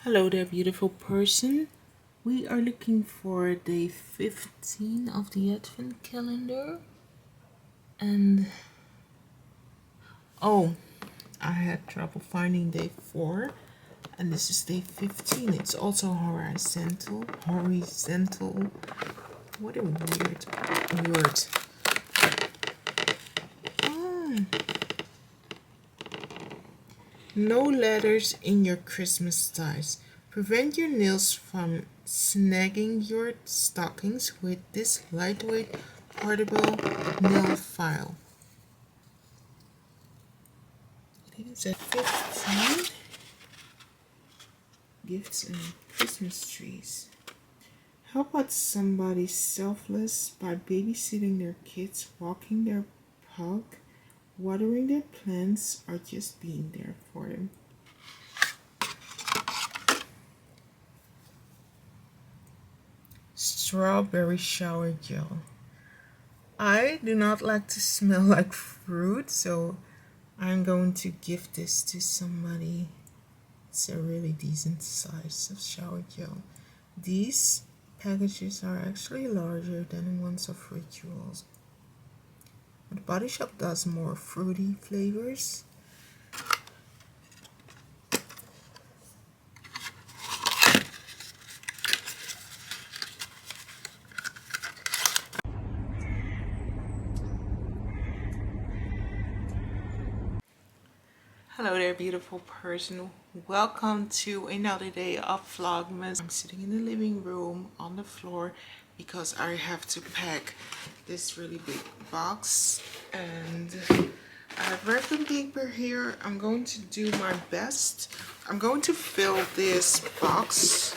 Hello there, beautiful person. We are looking for day 15 of the Advent calendar. And oh, I had trouble finding day 4. And this is day 15. It's also horizontal. Horizontal. What a weird word. No letters in your Christmas ties. Prevent your nails from snagging your stockings with this lightweight portable nail file. It is at 15. Gifts and Christmas trees. How about somebody selfless by babysitting their kids, walking their pug, watering their plants, or just being there for them? Strawberry shower gel. I do not like to smell like fruit, so I'm going to gift this to somebody. It's a really decent size of shower gel. These packages are actually larger than the ones of Rituals. But Body Shop does more fruity flavors. Hello there, beautiful person. Welcome to another day of Vlogmas. I'm sitting in the living room on the floor because I have to pack this really big box. And I have wrapping paper here. I'm going to do my best. I'm going to fill this box.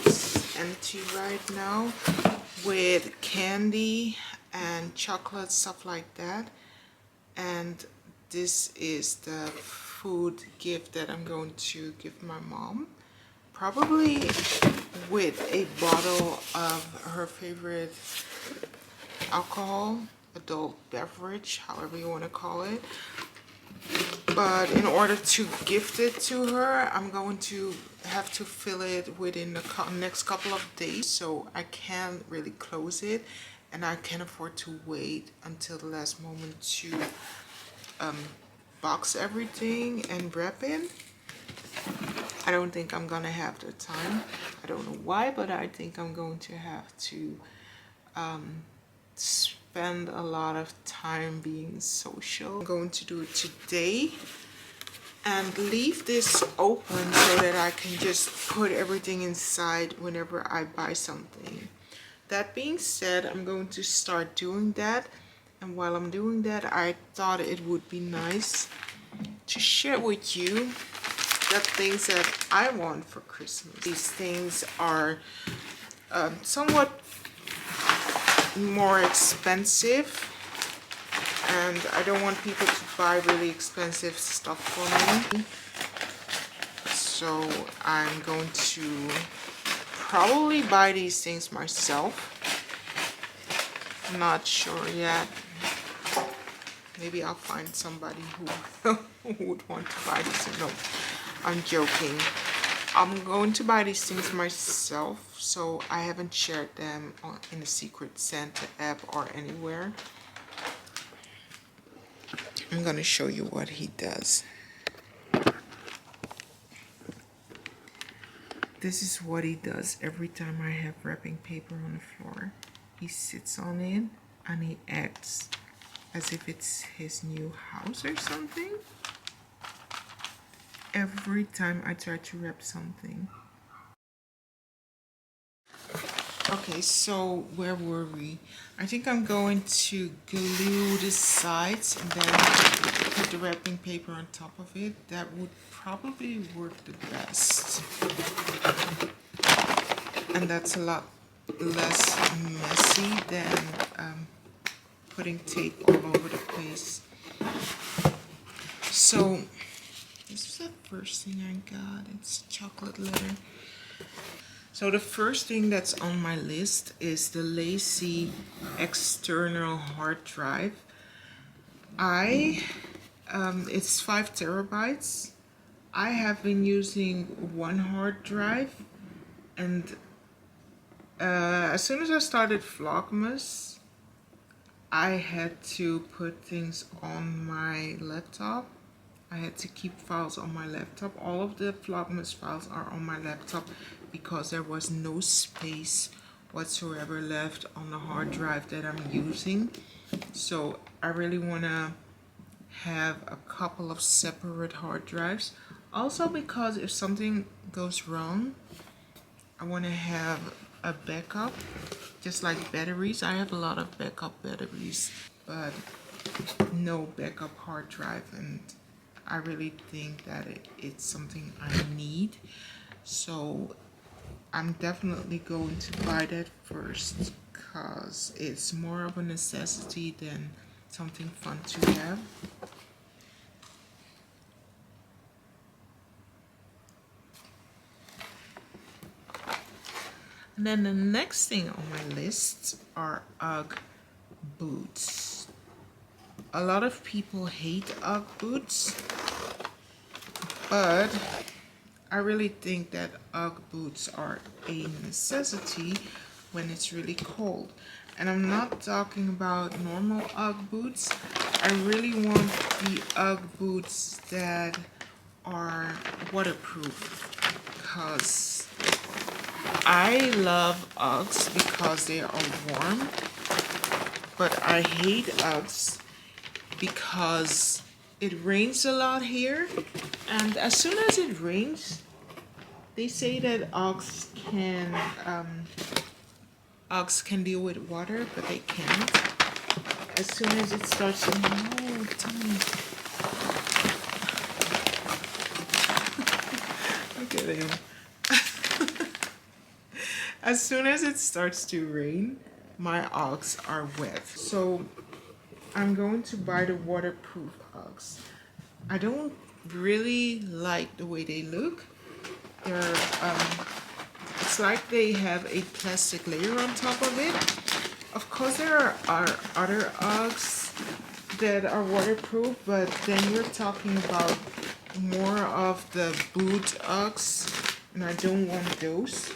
It's empty right now with candy and chocolate, stuff like that. And this is the food gift that I'm going to give my mom. Probably with a bottle of her favorite alcohol, adult beverage, however you want to call it. But in order to gift it to her, I'm going to have to fill it within the next couple of days. So I can't really close it. And I can't afford to wait until the last moment to box everything and wrap it. I don't think I'm gonna have the time. I don't know why, but I think I'm going to have to spend a lot of time being social. I'm going to do it today and leave this open so that I can just put everything inside whenever I buy something. That being said, I'm going to start doing that. And while I'm doing that, I thought it would be nice to share with you the things that I want for Christmas. These things are somewhat more expensive, and I don't want people to buy really expensive stuff for me. So I'm going to probably buy these things myself. I'm not sure yet. Maybe I'll find somebody who would want to buy this. No, I'm joking. I'm going to buy these things myself, so I haven't shared them in the Secret Santa app or anywhere. I'm going to show you what he does. This is what he does every time I have wrapping paper on the floor. He sits on it and he acts as if it's his new house or something. Every time I try to wrap something. Okay, so where were we? I think I'm going to glue the sides and then put the wrapping paper on top of it. That would probably work the best. And that's a lot less messy than putting tape all over the place. So this is the first thing I got. It's chocolate letter. So the first thing that's on my list is the Lacy external hard drive. It's 5 terabytes. I have been using one hard drive, and as soon as I started Vlogmas, I had to put things on my laptop. I had to keep files on my laptop. All of the Vlogmas files are on my laptop because there was no space whatsoever left on the hard drive that I'm using. So I really want to have a couple of separate hard drives. Also because if something goes wrong, I want to have a backup, just like batteries. I have a lot of backup batteries, but no backup hard drive, and I really think that it's something I need. So I'm definitely going to buy that first because it's more of a necessity than something fun to have. And then the next thing on my list are Ugg Boots. A lot of people hate Ugg Boots, but I really think that Ugg Boots are a necessity when it's really cold. And I'm not talking about normal Ugg Boots. I really want the Ugg Boots that are waterproof, because I love Uggs because they are warm, but I hate Uggs because it rains a lot here, and as soon as it rains, they say that Uggs can deal with water, but they can't. As soon as it starts to look at him. As soon as it starts to rain, my Uggs are wet. So I'm going to buy the waterproof Uggs. I don't really like the way they look. They're it's like they have a plastic layer on top of it. Of course there are other Uggs that are waterproof, but then you're talking about more of the boot Uggs, and I don't want those.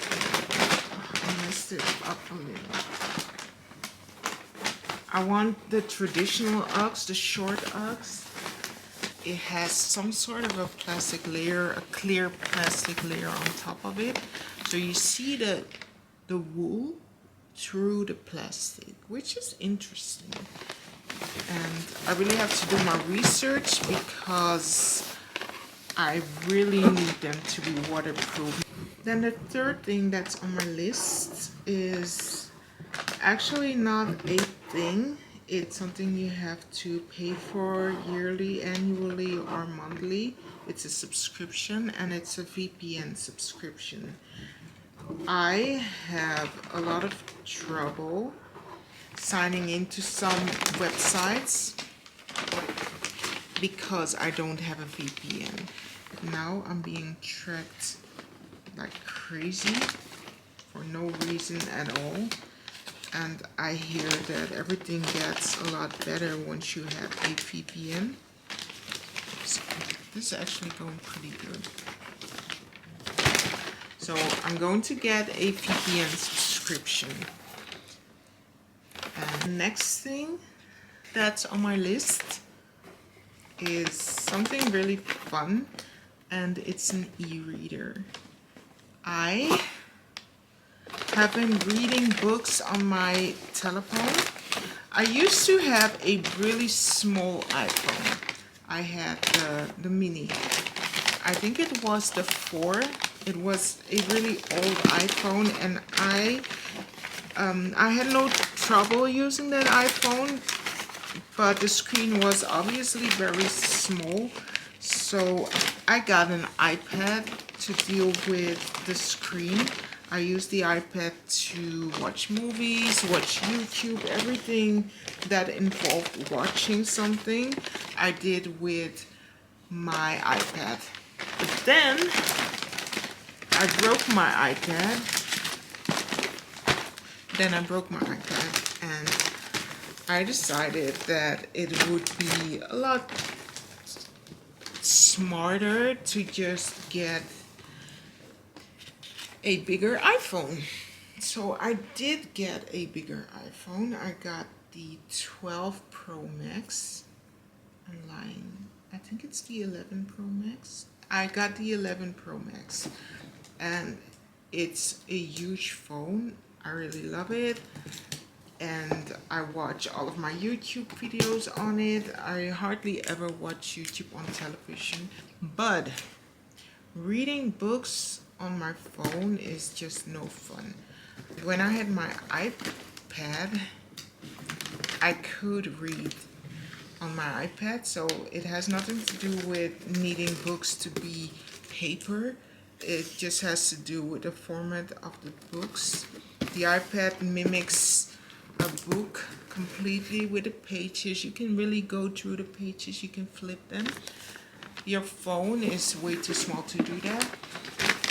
I messed it up a little. I want the traditional Uggs, the short Uggs. It has some sort of a plastic layer, a clear plastic layer on top of it. So you see the wool through the plastic, which is interesting. And I really have to do my research because I really need them to be waterproof. Then the third thing that's on my list is actually not a thing. It's something you have to pay for yearly, annually, or monthly. It's a subscription, and it's a VPN subscription. I have a lot of trouble signing into some websites because I don't have a VPN. Now I'm being tracked like crazy for no reason at all. And I hear that everything gets a lot better once you have a VPN. So this is actually going pretty good. So I'm going to get a VPN subscription. And the next thing that's on my list is something really fun, and it's an e-reader. I have been reading books on my telephone. I used to have a really small iPhone. I had the mini. I think it was the 4. It was a really old iPhone, and I had no trouble using that iPhone, but the screen was obviously very small. So I got an iPad to deal with the screen. I use the iPad to watch movies, watch YouTube, everything that involved watching something I did with my iPad. But then I broke my iPad. And I decided that it would be a lot smarter to just get a bigger iPhone. So I did get a bigger iPhone. I got the 12 Pro Max. I'm lying. I think it's the 11 Pro Max. I got the 11 Pro Max. And it's a huge phone. I really love it. And I watch all of my YouTube videos on it. I hardly ever watch YouTube on television. But reading books on my phone is just no fun. When I had my iPad, I could read on my iPad, so it has nothing to do with needing books to be paper. It just has to do with the format of the books. The iPad mimics a book completely with the pages. You can really go through the pages, you can flip them. Your phone is way too small to do that.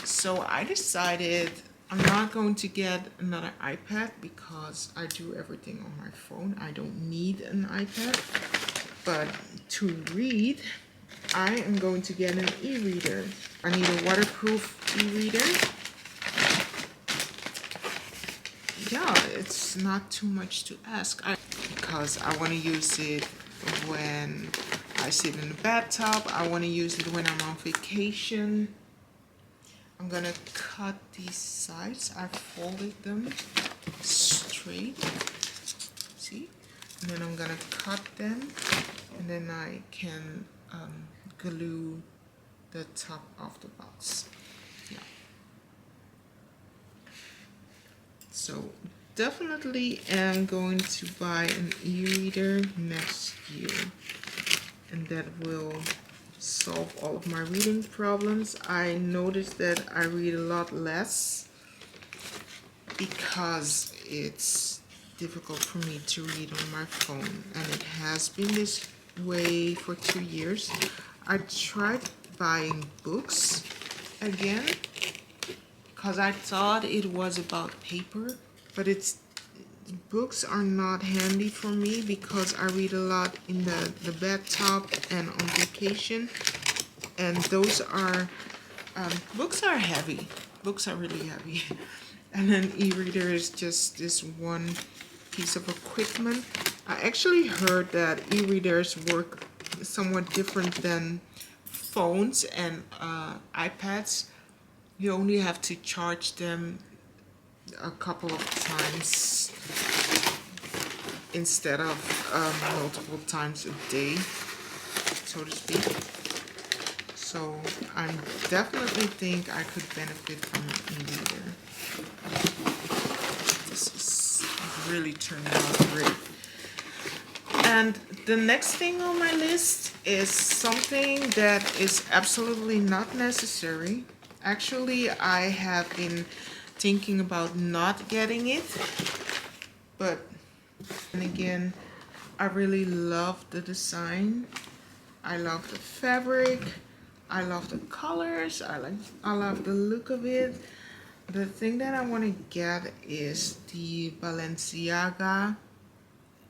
So I decided I'm not going to get another iPad because I do everything on my phone. I don't need an iPad. But to read, I am going to get an e-reader. I need a waterproof e-reader. Yeah, it's not too much to ask. Because I want to use it when I sit in the bathtub. I want to use it when I'm on vacation. I'm gonna cut these sides. I folded them straight. See? And then I'm gonna cut them, and then I can glue the top of the box. Yeah. So definitely am going to buy an e-reader next year, and that will solve all of my reading problems. I noticed that I read a lot less because it's difficult for me to read on my phone, and it has been this way for 2 years. I tried buying books again because I thought it was about paper, but books are not handy for me because I read a lot in the bathtub and on vacation, and those are books are heavy. Books are really heavy. And an e-reader is just this one piece of equipment. I actually heard that e-readers work somewhat different than phones and iPads. You only have to charge them a couple of times instead of multiple times a day, so to speak. So I definitely think I could benefit from an e-reader. This is really turning out great. And the next thing on my list is something that is absolutely not necessary. Actually, I have been thinking about not getting it, but and again, I really love the design. I love the fabric. I love the colors. I love the look of it. The thing that I want to get is the Balenciaga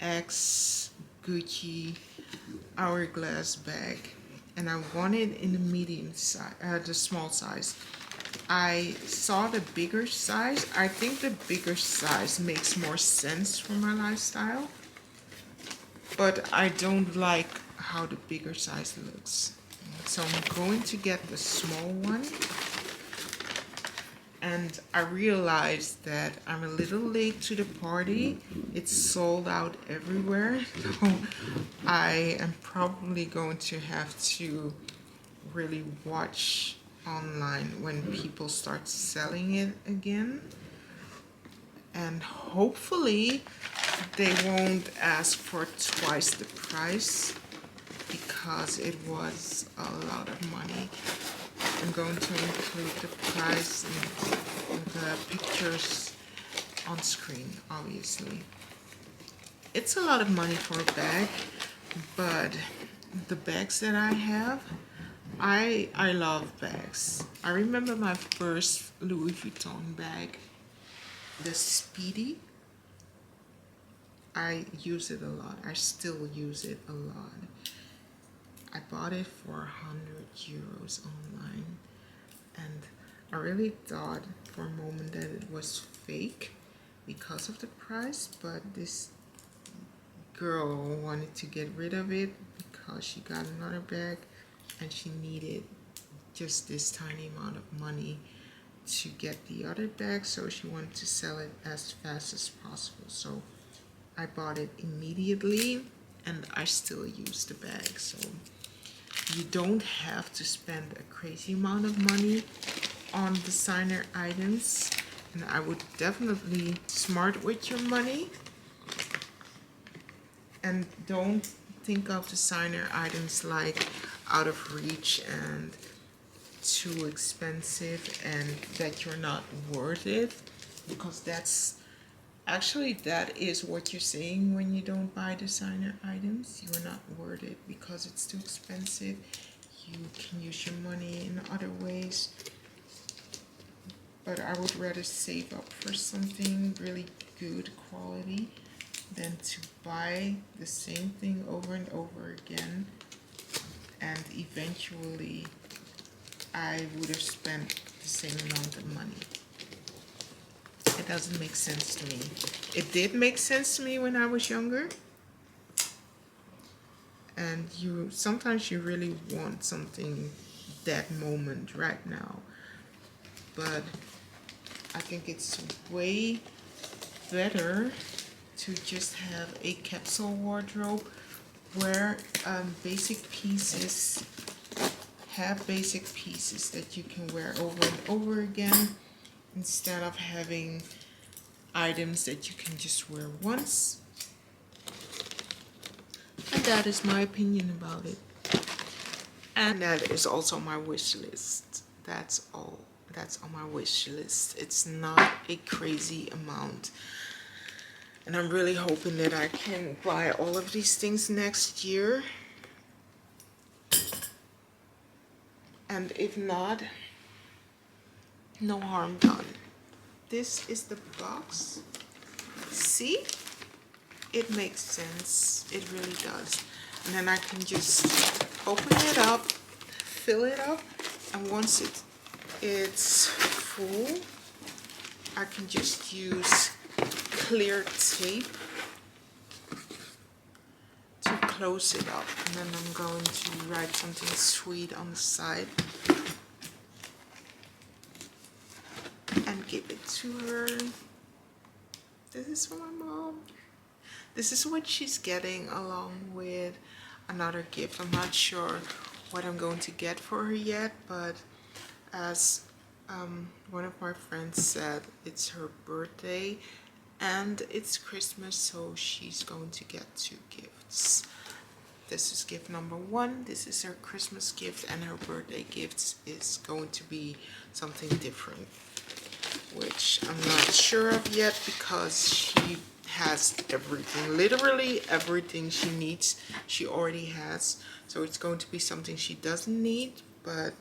X Gucci Hourglass bag, and I want it in the medium size, the small size. I saw the bigger size. I think the bigger size makes more sense for my lifestyle, but I don't like how the bigger size looks. So I'm going to get the small one. And I realized that I'm a little late to the party. It's sold out everywhere. So I am probably going to have to really watch online when people start selling it again. And hopefully they won't ask for twice the price because it was a lot of money. I'm going to include the price and the pictures on screen, obviously. It's a lot of money for a bag, but the bags that I have, I love bags. I remember my first Louis Vuitton bag, the Speedy. I use it a lot. I still use it a lot. I bought it for 100 euros online, and I really thought for a moment that it was fake because of the price, but this girl wanted to get rid of it because she got another bag and she needed just this tiny amount of money to get the other bag, so she wanted to sell it as fast as possible. So I bought it immediately and I still use the bag. So you don't have to spend a crazy amount of money on designer items, and I would definitely smart with your money and don't think of designer items like out of reach and too expensive and that you're not worth it, because that is what you're saying when you don't buy designer items. You're not worth it because it's too expensive. You can use your money in other ways, but I would rather save up for something really good quality than to buy the same thing over and over again, and eventually I would have spent the same amount of money. It doesn't make sense to me. It did make sense to me when I was younger, and sometimes you really want something that moment right now, but I think it's way better to just have a capsule wardrobe where basic pieces that you can wear over and over again, instead of having items that you can just wear once. And that is my opinion about it. And that is also my wish list. That's all. That's on my wish list. It's not a crazy amount. And I'm really hoping that I can buy all of these things next year. And if not, no harm done. This is the box. See? It makes sense. It really does. And then I can just open it up, fill it up, and once it's full, I can just use clear tape to close it up. And then I'm going to write something sweet on the side and give it to her. This is for my mom. This is what she's getting along with another gift. I'm not sure what I'm going to get for her yet, but as one of my friends said, it's her birthday and it's Christmas, so she's going to get 2 gifts. This is gift number 1. This is her Christmas gift, and her birthday gift is going to be something different, which I'm not sure of yet because she has everything, literally everything she needs she already has. So it's going to be something she doesn't need, but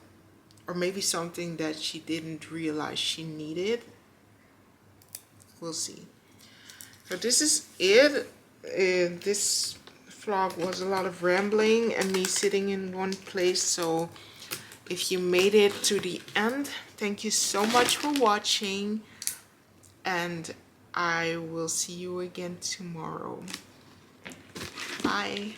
or maybe something that she didn't realize she needed. We'll see. So this is it. This vlog was a lot of rambling and me sitting in one place. So if you made it to the end, thank you so much for watching, and I will see you again tomorrow. Bye.